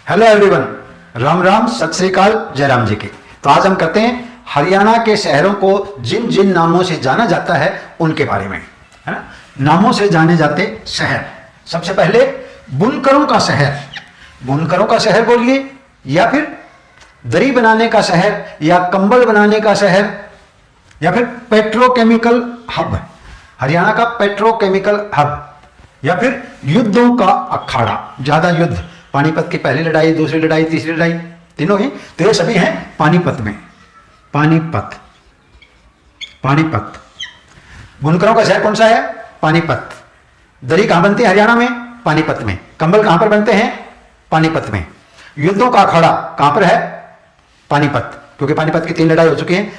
Hello everyone, Ram Ram, सत श्री अकाल, जय राम जी की। तो आज हम करते हैं हरियाणा के शहरों को जिन जिन नामों से जाना जाता है उनके बारे में, है ना। नामों से जाने जाते शहर। सबसे पहले बुनकरों का शहर। बुनकरों का शहर बोलिए, या फिर दरी बनाने का शहर, या कंबल बनाने का शहर, या फिर पेट्रोकेमिकल हब, हरियाणा का पेट्रोकेमिकल हब, या फिर युद्धों का अखाड़ा। ज्यादा युद्ध, पानीपत की पहली लड़ाई, दूसरी लड़ाई, तीसरी लड़ाई, तीनों ही, तो ये सभी हैं पानीपत में। पानीपत, पानीपत। बुनकरों का शहर कौन सा है? पानीपत। दरी कहां बनती है हरियाणा में? पानीपत में। कंबल कहां पर बनते हैं? पानीपत में। युद्धों का अखाड़ा कहां पर है? पानीपत, क्योंकि पानीपत की 3 लड़ाई हो चुकी हैं।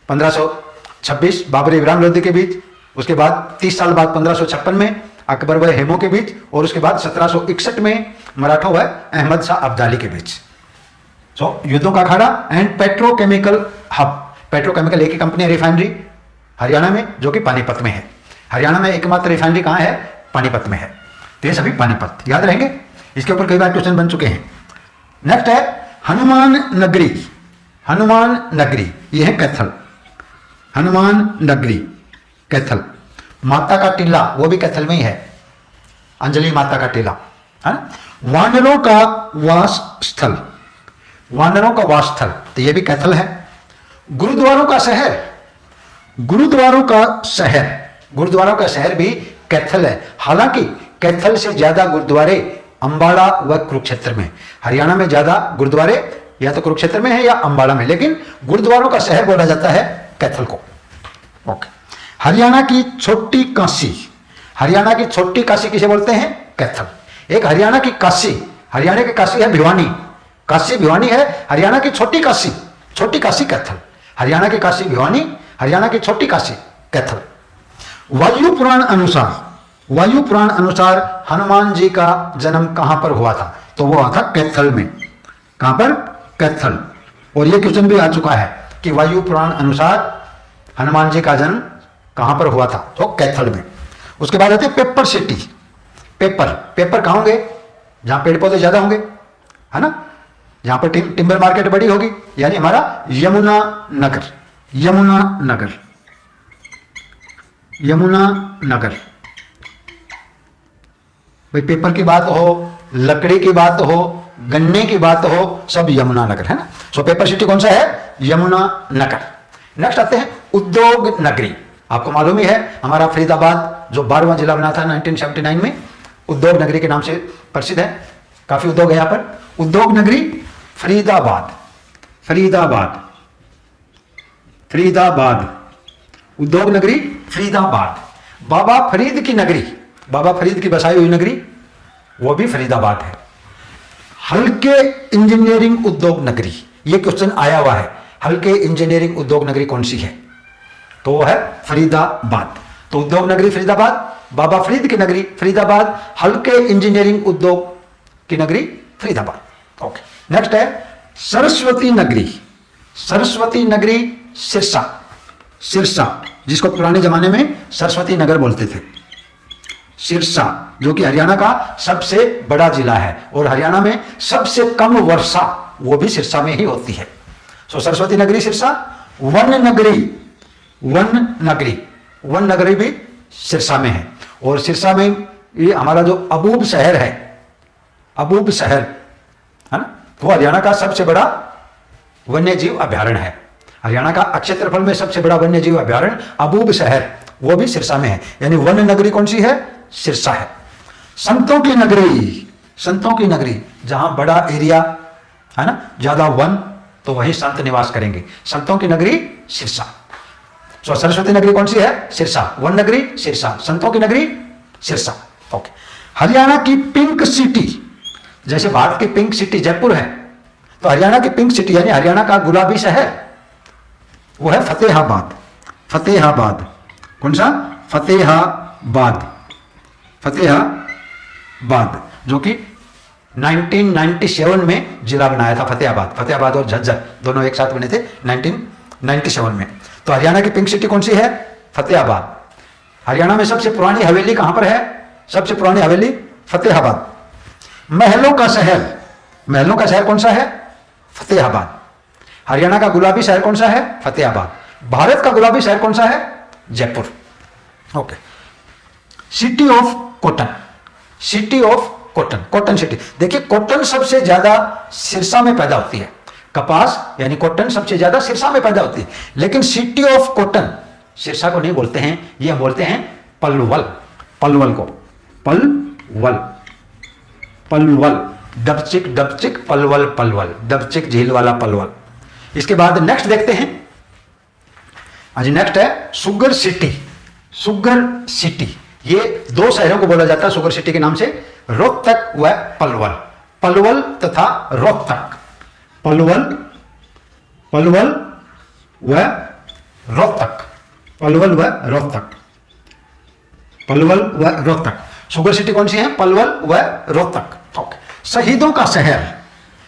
1526 बाबरी इब्राहिम लोधी के बीच, उसके बाद 30 साल बाद 1556 में अकबर व हेमो के बीच, और उसके बाद 1761 में मराठों व अहमद शाह अब्दाली के बीच। सो युद्धों का अखाड़ा एंड पेट्रोकेमिकल हब। पेट्रोकेमिकल एक ही कंपनी है, रिफाइनरी हरियाणा में, जो कि पानीपत में है। हरियाणा में एकमात्र रिफाइनरी कहां है? पानीपत में है। तो ये सभी पानीपत याद रहेंगे, इसके ऊपर कई बार क्वेश्चन बन चुके हैं। नेक्स्ट है हनुमान नगरी। हनुमान नगरी, यह है कैथल। हनुमान नगरी कैथल। माता का टीला, वो भी कैथल में ही है, अंजलि माता का टीला, है ना। वानरों का वास स्थल। वानरों का वास स्थल, तो ये भी कैथल है। गुरुद्वारों का शहर। गुरुद्वारों का शहर, गुरुद्वारों का शहर भी कैथल है। हालांकि कैथल से ज्यादा गुरुद्वारे अंबाला व कुरुक्षेत्र में। हरियाणा में ज्यादा गुरुद्वारे या तो कुरुक्षेत्र में है या अंबाला में, लेकिन गुरुद्वारों का शहर बोला जाता है कैथल को। ओके। हरियाणा की छोटी काशी। हरियाणा की छोटी काशी किसे बोलते हैं? कैथल। एक हरियाणा की काशी, हरियाणा की काशी है भिवानी, काशी भिवानी है। हरियाणा की छोटी काशी, छोटी काशी कैथल। हरियाणा की काशी भिवानी, हरियाणा की छोटी काशी कैथल। वायु पुराण अनुसार, वायु पुराण अनुसार हनुमान जी का जन्म कहां पर हुआ था? तो वो हुआ था कैथल में। कहां पर? कैथल। और ये क्वेश्चन भी आ चुका है कि वायु पुराण अनुसार हनुमान जी का जन्म कहां पर हुआ था? तो कैथल में। उसके बाद आते हैं पेपर सिटी। पेपर, पेपर कहां होंगे? जहां पेड़ पौधे ज्यादा होंगे, है ना, जहां पर टिम्बर मार्केट बड़ी होगी, यानी हमारा यमुना नगर। यमुना नगर, यमुना नगर। भाई पेपर की बात हो, लकड़ी की बात हो, गन्ने की बात हो, सब यमुना नगर, है ना। सो पेपर सिटी कौन सा है? यमुना नगर। नेक्स्ट आते हैं उद्योग नगरी। आपको मालूम ही है, हमारा फरीदाबाद जो 12वां जिला बना था 1979 में, उद्योग नगरी के नाम से प्रसिद्ध है। काफी उद्योग है यहां पर। उद्योग नगरी फरीदाबाद, फरीदाबाद, फरीदाबाद। उद्योग नगरी फरीदाबाद। बाबा फरीद की नगरी, बाबा फरीद की बसाई हुई नगरी, वो भी फरीदाबाद है। हल्के इंजीनियरिंग उद्योग नगरी, ये क्वेश्चन आया हुआ है, हल्के इंजीनियरिंग उद्योग नगरी कौन सी है? तो वो है फरीदाबाद। तो उद्योग नगरी फरीदाबाद, बाबा फरीद की नगरी फरीदाबाद, हल्के इंजीनियरिंग उद्योग की नगरी फरीदाबाद। ओके। नेक्स्ट है सरस्वती नगरी। सरस्वती नगरी सिरसा। सिरसा, जिसको पुराने जमाने में सरस्वती नगर बोलते थे। सिरसा, जो कि हरियाणा का सबसे बड़ा जिला है, और हरियाणा में सबसे कम वर्षा वो भी सिरसा में ही होती है। सो सरस्वती नगरी सिरसा। वन नगरी, वन नगरी, वन नगरी भी सिरसा में है। और सिरसा में ये हमारा जो अबूब शहर है, अबूब शहर, है ना, वो हरियाणा का सबसे बड़ा वन्य जीव अभ्यारण्य है। हरियाणा का क्षेत्रफल में सबसे बड़ा वन्य जीव अभ्यारण्य अबूब शहर, वो भी सिरसा में है। यानी वन नगरी कौन सी है? सिरसा है। संतों की नगरी, संतों की नगरी, जहां बड़ा एरिया है ना, ज्यादा वन, तो वही संत निवास करेंगे। संतों की नगरी सिरसा। तो सरस्वती नगरी कौन सी है? सिरसा। वन नगरी सिरसा, संतों की नगरी सिरसा। ओके। हरियाणा की पिंक सिटी, जैसे भारत की पिंक सिटी जयपुर है, तो हरियाणा की पिंक सिटी यानी हरियाणा का गुलाबी शहर, वो है फतेहाबाद। फतेहाबाद, कौन सा? फतेहाबाद, फतेहाबाद, जो कि 1997 में जिला बनाया था फतेहाबाद। फतेहाबाद और झज्जर दोनों एक साथ बने थे 1997 में। तो हरियाणा की पिंक सिटी कौन सी है? फतेहाबाद। हरियाणा में सबसे पुरानी हवेली कहां पर है? सबसे पुरानी हवेली फतेहाबाद। महलों का शहर, महलों का शहर कौन सा है? फतेहाबाद। हरियाणा का गुलाबी शहर कौन सा है? फतेहाबाद। भारत का गुलाबी शहर कौन सा है? Jaipur. Okay. City of cotton, city of cotton, cotton city. देखिए कॉटन सबसे ज्यादा सिरसा में पैदा होती है, कपास यानी कॉटन सबसे ज्यादा सिरसा में पैदा होती है, लेकिन सिटी ऑफ कॉटन सिरसा को नहीं बोलते हैं, ये हम बोलते हैं पलवल, पलवल को, पलवल, पलवल, डबचिक डबचिक पलवल, पलवल, डबचिक झील वाला पलवल। इसके बाद नेक्स्ट देखते हैं, आज नेक्स्ट है सुगर सिटी, सुगर सिटी। ये दो शहरों को बोला जाता है सुगर सिटी के नाम से, रोहतक व पलवल, पलवल तथा रोहतक, पलवल, पलवल व रोहतक, पलवल व रोहतक, पलवल व रोहतक। सुगर सिटी कौन सी है? पलवल व रोहतक। ओके। शहीदों का शहर,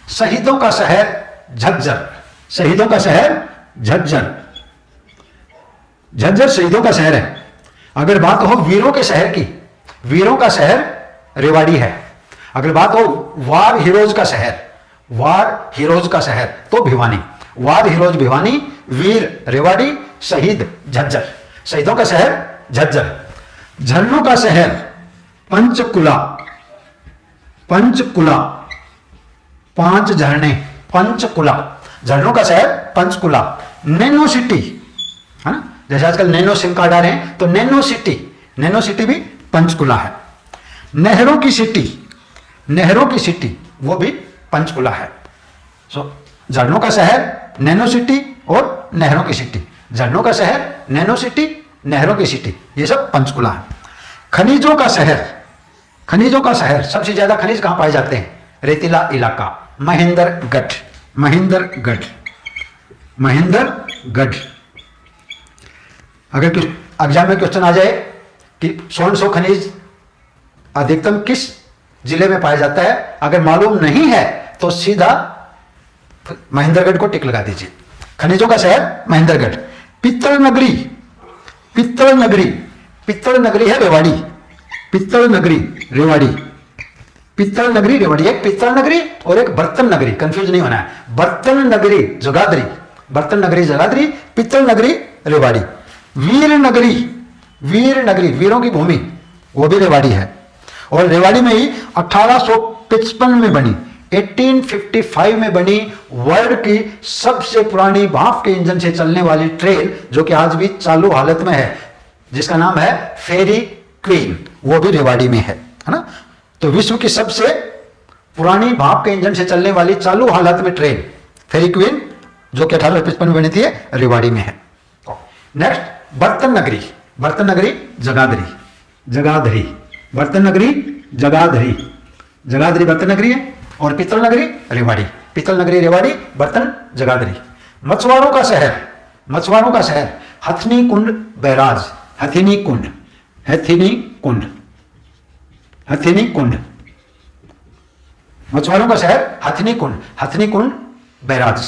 शहीदों का शहर झज्जर, शहीदों का शहर झज्जर, झज्जर शहीदों का शहर है। अगर बात हो वीरों के शहर की, वीरों का शहर रेवाड़ी है। अगर बात हो वार हीरोज का शहर, वार हीरोज का शहर तो भिवानी, वार हीरोज भिवानी, वीर रेवाड़ी, शहीद झज्जर, शहीदों का शहर झज्जर। झरनों का शहर पंचकुला, पंचकुला, पांच झरने, पंचकुला, झरनों का शहर पंचकुला। नैनो सिटी है ना, जैसे आजकल नैनो सिम कार्ड आ रहे हैं, तो नैनो सिटी, नैनो सिटी भी पंचकुला है। नहरों की सिटी, नहरों की सिटी वो भी पंचकुला है। सो झरनों का शहर नैनो सिटी और नहरों की सिटी, झरनों का शहर नैनो सिटी, नहरों की सिटी, ये सब पंचकुला है। खनिजों का शहर, खनिजों का शहर, सबसे ज्यादा खनिज कहां पाए जाते हैं? रेतीला इलाका, महेंद्रगढ़, महेंद्रगढ़, महेंद्रगढ़। अगर एग्जाम में क्वेश्चन आ जाए कि सो खनिज अधिकतम किस जिले में पाया जाता है, अगर मालूम नहीं है तो सीधा महेंद्रगढ़ को टिक लगा दीजिए। खनिजों का शहर महेंद्रगढ़। पित्तल नगरी, पित्तल नगरी, पित्तल नगरी है रेवाड़ी, पित्तल नगरी रेवाड़ी, पित्तल नगरी रेवाड़ी। एक पित्तल नगरी और एक बर्तन नगरी, कंफ्यूज नहीं होना है। बर्तन नगरी जगाधरी, बर्तन नगरी जगाधरी, पित्तल नगरी रेवाड़ी। वीर नगरी, वीर नगरी, वीरों की भूमि, वो भी रेवाड़ी है। और रेवाड़ी में ही 1855 में बनी, 1855 में बनी वर्ल्ड की सबसे पुरानी भाप के इंजन से चलने वाली ट्रेन, जो कि आज भी चालू हालत में है, जिसका नाम है फेरी क्वीन, वो भी रेवाड़ी में है ना। तो विश्व की सबसे पुरानी भाप के इंजन से चलने वाली चालू हालत में ट्रेन फेरी क्वीन, जो कि 1855 में बनी थी, रेवाड़ी में है। नेक्स्ट बर्तन नगरी, बर्तन नगरी जगाधरी, जगाधरी, बर्तन नगरी जगाधरी, जगाधरी बर्तन नगरी है। और पित्तल नगरी रेवाड़ी, पित्तल नगरी रेवाड़ी, बर्तन जगाधरी। मछुआरों का शहर, मछुआरों का शहर हथनी कुंड बैराज, हथिनी कुंड, हथिनी कुंड, हथिनी कुंड। मछुआरों का शहर हथनी कुंड, हथनी कुंड बैराज,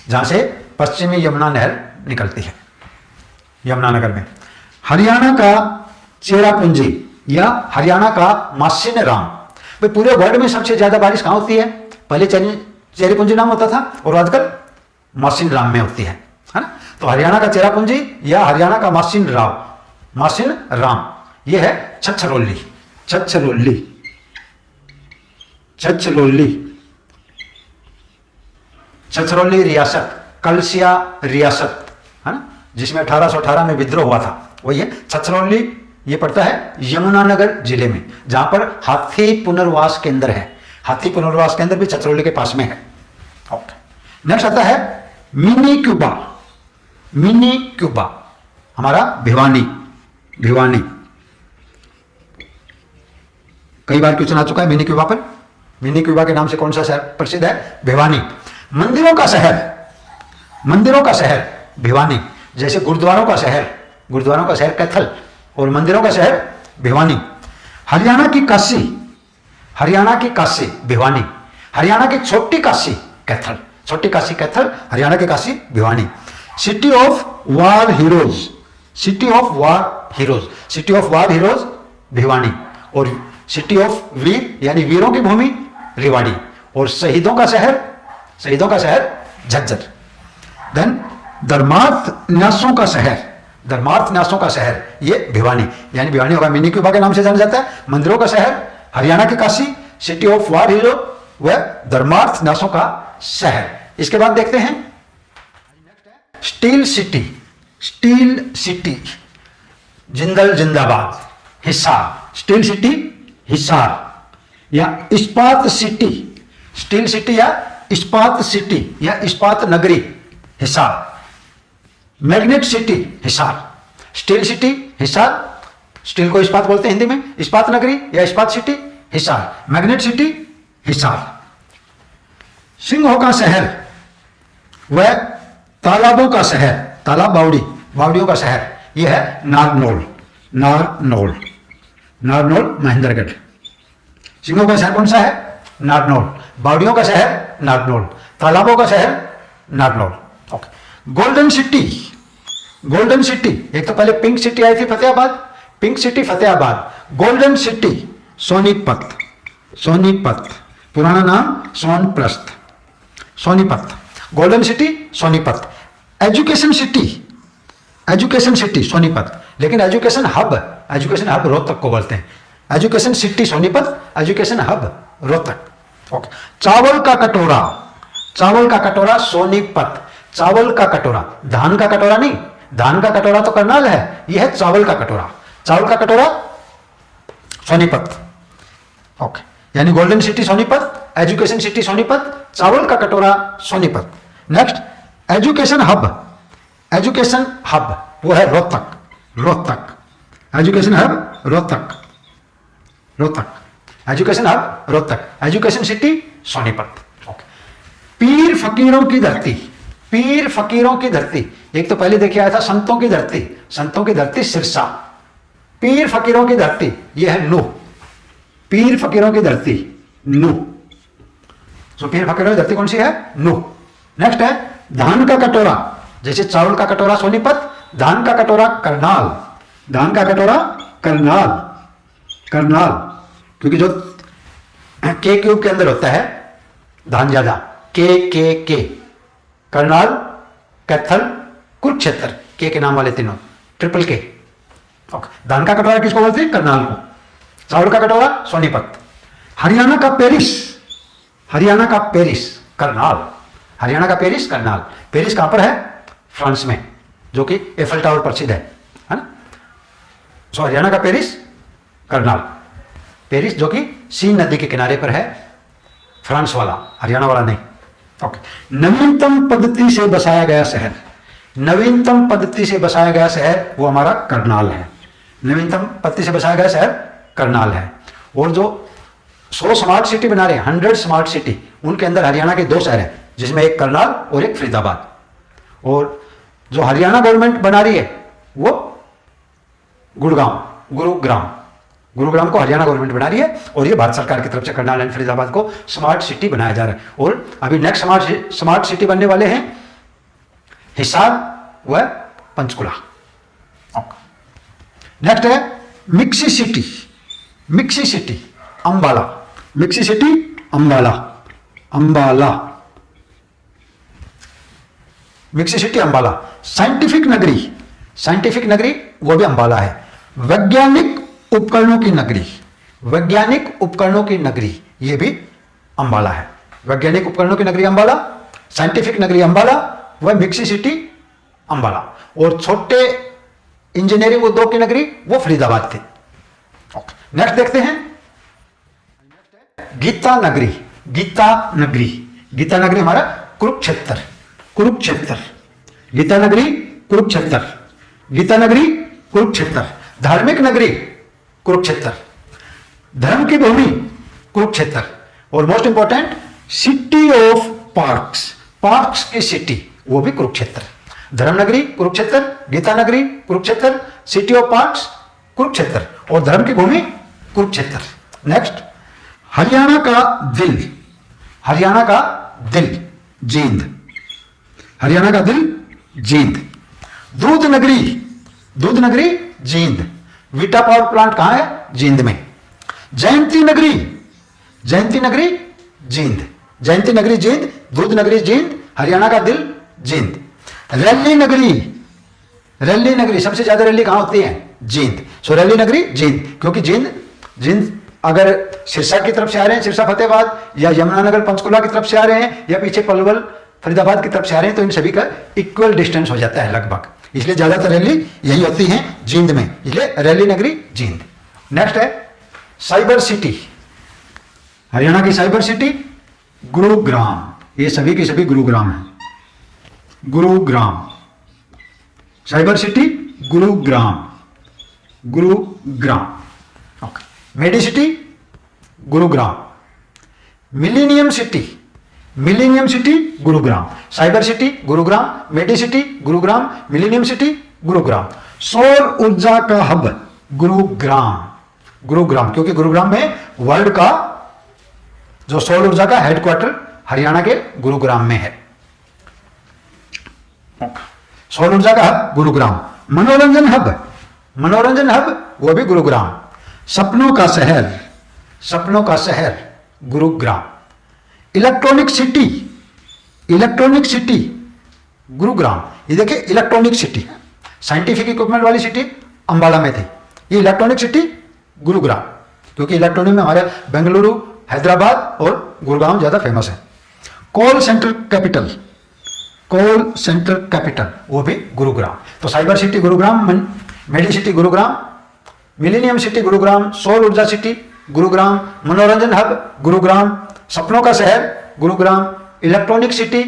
जहां से पश्चिमी यमुना नहर निकलती है, यमुनानगर में। हरियाणा का चेरापूंजी या हरियाणा का मासिन राम। भाई पूरे वर्ल्ड में सबसे ज्यादा बारिश कहां होती है? पहले चेरापूंजी नाम होता था और आजकल मासिन राम में होती है ना। तो हरियाणा का चेरापूंजी या हरियाणा का मासिन राम, मासिन राम, यह है छछरौली, छछरौली, छछरौली, छछरौली रियासत, कलसिया रियासत है ना, जिसमें 1818 में विद्रोह हुआ था, वही है छछरौली। ये पड़ता है यमुनानगर जिले में, जहां पर हाथी पुनर्वास केंद्र है, हाथी पुनर्वास केंद्र भी छछरौली के पास में है। ओके। नेक्स्ट आता है मिनी क्यूबा, मिनी क्यूबा हमारा भिवानी, भिवानी, कई बार क्वेश्चन आ चुका है मिनी क्यूबा पर। मिनी क्यूबा के नाम से कौन सा शहर प्रसिद्ध है? भिवानी। मंदिरों का शहर, मंदिरों का शहर भिवानी, जैसे गुरुद्वारों का शहर, गुरुद्वारों का शहर कैथल और मंदिरों का शहर भिवानी। हरियाणा की काशी, हरियाणा की काशी भिवानी, हरियाणा की छोटी काशी कैथल, छोटी काशी कैथल, हरियाणा की Kashi Bhiwani. City of war heroes, city of war heroes, city of war heroes Bhiwani. और सिटी ऑफ वीर यानी वीरों की भूमि रेवाड़ी। और शहीदों का शहर झज्जर। देन धर्मार्थ न्यासों का शहर ये भिवानी, यानी भिवानी होगा मिनी क्यूबा के नाम से जाना जाता है। मंदिरों का शहर हरियाणा के Kashi, city of war hero वह धर्मार्थ न्यासों का शहर। इसके बाद देखते हैं स्टील सिटी जिंदल जिंदाबाद हिसार। स्टील सिटी हिसार या इस्पात सिटी, स्टील सिटी या इस्पात सिटी या इस्पात नगरी Hisar. Magnet city Hisar, steel city Hisar, steel को इस्पात बोलते हैं हिंदी में, इस्पात नगरी या इस्पात city Hisar, magnet city Hisar. सिंहों का शहर वह तालाबों का शहर, तालाब बावड़ियों का शहर यह है नारनौल महेंद्रगढ़। सिंहों का शहर कौन सा है? नारनौल। बावड़ियों का शहर नारनौल, तालाबों का शहर नारनौल। ओके। गोल्डन सिटी, एक तो पहले पिंक सिटी आई थी Fatehabad, pink city Fatehabad. Golden city Sonipat, पुराना नाम Sonipat. Golden city Sonipat. Education city Sonipat, लेकिन एजुकेशन हब रोहतक को बोलते हैं। Education city Sonipat, education hub Rohtak. Okay. चावल का कटोरा सोनीपत। चावल का कटोरा, धान का कटोरा नहीं, धान का कटोरा तो करनाल है, यह है चावल का कटोरा सोनीपत। ओके, यानी golden city Sonipat, education city Sonipat, चावल का कटोरा सोनीपत। नेक्स्ट एजुकेशन हब वो है Rohtak. Education hub Rohtak. Education hub Rohtak, education city Sonipat. Okay. पीर फकीरों की धरती, एक तो पहले देखिए आया था संतों की धरती सिरसा। पीर फकीरों की धरती यह है नूह। पीर फकीरों की धरती नूह। तो पीर फकीरों की धरती कौन सी है? नूह। नेक्स्ट है धान का कटोरा, जैसे चावल का कटोरा सोनीपत, धान का कटोरा करनाल, क्योंकि जो के क्यूब के अंदर होता है धान ज्यादा, के करनाल, कैथल, कुरुक्षेत्र, के नाम वाले तीनों, ट्रिपल के। धान का कटोरा किसको बोलते हैं? करनाल को। चावल का कटोरा सोनीपत। हरियाणा का पेरिस करनाल। पेरिस कहां पर है? फ्रांस में, जो कि एफल टावर प्रसिद्ध है ना। सो हरियाणा का पेरिस करनाल, पेरिस जो कि सीन नदी के किनारे पर है, फ्रांस वाला, हरियाणा वाला नहीं। ओके। नवीनतम पद्धति से बसाया गया शहर वो हमारा करनाल है। नवीनतम पद्धति से बसाया गया शहर करनाल है। और जो 100 स्मार्ट सिटी बना रहे हैं, 100 स्मार्ट सिटी, उनके अंदर हरियाणा के 2 शहर हैं, जिसमें एक करनाल और एक फरीदाबाद। और जो हरियाणा गवर्नमेंट बना रही है वो गुरुग्राम को हरियाणा गवर्नमेंट बना रही है, और ये भारत सरकार की तरफ से करनाल एंड फरीदाबाद को स्मार्ट सिटी बनाया जा रहा है। और अभी नेक्स्ट स्मार्ट सिटी बनने वाले हैं हिसार व पंचकुला। नेक्स्ट है मिक्सी सिटी अंबाला। साइंटिफिक नगरी वो भी अंबाला है। वैज्ञानिक उपकरणों की नगरी ये भी अंबाला है। वैज्ञानिक उपकरणों की नगरी अंबाला, साइंटिफिक नगरी अंबाला, वह मिक्सी सिटी अंबाला। और छोटे इंजीनियरिंग उद्योग की नगरी वो फरीदाबाद थी। नेक्स्ट देखते हैं गीता नगरी हमारा कुरुक्षेत्र। गीता नगरी कुरुक्षेत्र। धार्मिक नगरी कुरुक्षेत्र, धर्म की भूमि कुरुक्षेत्र। और most important city of parks की सिटी वो भी कुरुक्षेत्र। धर्म नगरी कुरुक्षेत्र, गीता नगरी Kurukshetra, city of parks Kurukshetra, और धर्म की भूमि कुरुक्षेत्र। नेक्स्ट हरियाणा का दिल जींद। दूध नगरी जींद। वीटा पावर प्लांट कहां है? जींद में। जयंती नगरी जींद। जयंती नगरी जींद, दूध नगरी जींद, हरियाणा का दिल जींद। रैली नगरी, रैली नगरी सबसे ज्यादा रैली कहां होती है? जींद। सो रैली नगरी जींद, क्योंकि जींद अगर सिरसा की तरफ से आ रहे हैं, सिरसा फतेहाबाद, या यमुनानगर पंचकुला की तरफ से आ रहे हैं, या पीछे पलवल फरीदाबाद की तरफ से आ रहे हैं, तो इन सभी का इक्वल डिस्टेंस हो जाता है लगभग, इसलिए ज्यादातर रैली यही होती है जींद में, इसलिए रैली नगरी जींद। नेक्स्ट है साइबर सिटी, हरियाणा की साइबर सिटी गुरुग्राम, ये सभी की सभी गुरुग्राम है, Gurugram, cyber city Gurugram, Gurugram. Okay, medi city Gurugram, millennium city, millennium city Gurugram, cyber city Gurugram, medi city Gurugram, millennium city Gurugram. सौर ऊर्जा का हब गुरुग्राम, गुरुग्राम, क्योंकि गुरुग्राम में वर्ल्ड का जो सौर ऊर्जा का हेडक्वार्टर हरियाणा के गुरुग्राम में है। सौर ऊर्जा का हब गुरुग्राम। मनोरंजन हब, मनोरंजन हब वो भी गुरुग्राम। सपनों का शहर, सपनों का शहर Gurugram. Electronic city, electronic city Gurugram. ये देखिए इलेक्ट्रॉनिक सिटी, साइंटिफिक इक्विपमेंट वाली सिटी अंबाला में थी, ये इलेक्ट्रॉनिक सिटी गुरुग्राम, क्योंकि इलेक्ट्रॉनिक में हमारे बेंगलुरु, हैदराबाद और गुरुग्राम ज्यादा फेमस है। Call centre capital, call centre capital वो भी गुरुग्राम। तो cyber city Gurugram, medi city Gurugram, millennium city Gurugram, सौर ऊर्जा सिटी गुरुग्राम, मनोरंजन हब गुरुग्राम, सपनों का शहर गुरुग्राम, इलेक्ट्रॉनिक सिटी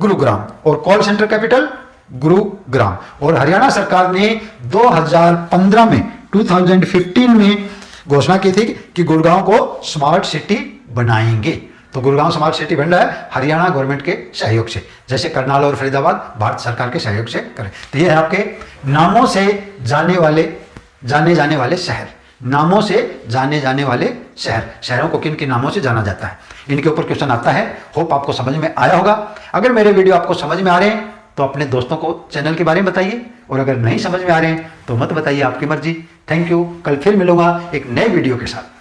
गुरुग्राम और कॉल सेंटर कैपिटल गुरुग्राम। और हरियाणा सरकार ने 2015 में 2015 में घोषणा की थी कि गुड़गांव को स्मार्ट सिटी बनाएंगे। तो गुड़गांव स्मार्ट सिटी बन रहा है हरियाणा गवर्नमेंट के सहयोग से, जैसे करनाल और फरीदाबाद भारत सरकार के सहयोग से करें। तो ये है आपके नामों से जाने जाने वाले शहर, नामों से जाने जाने वाले शहर। शहरों को किन किन नामों से जाना जाता है, इनके ऊपर क्वेश्चन आता है। होप आपको समझ में आया होगा। अगर मेरे वीडियो आपको समझ में आ रहे हैं तो अपने दोस्तों को चैनल के बारे में बताइए, और अगर नहीं समझ में आ रहे हैं तो मत बताइए, आपकी मर्जी। थैंक यू, कल फिर मिलूंगा एक नए वीडियो के साथ।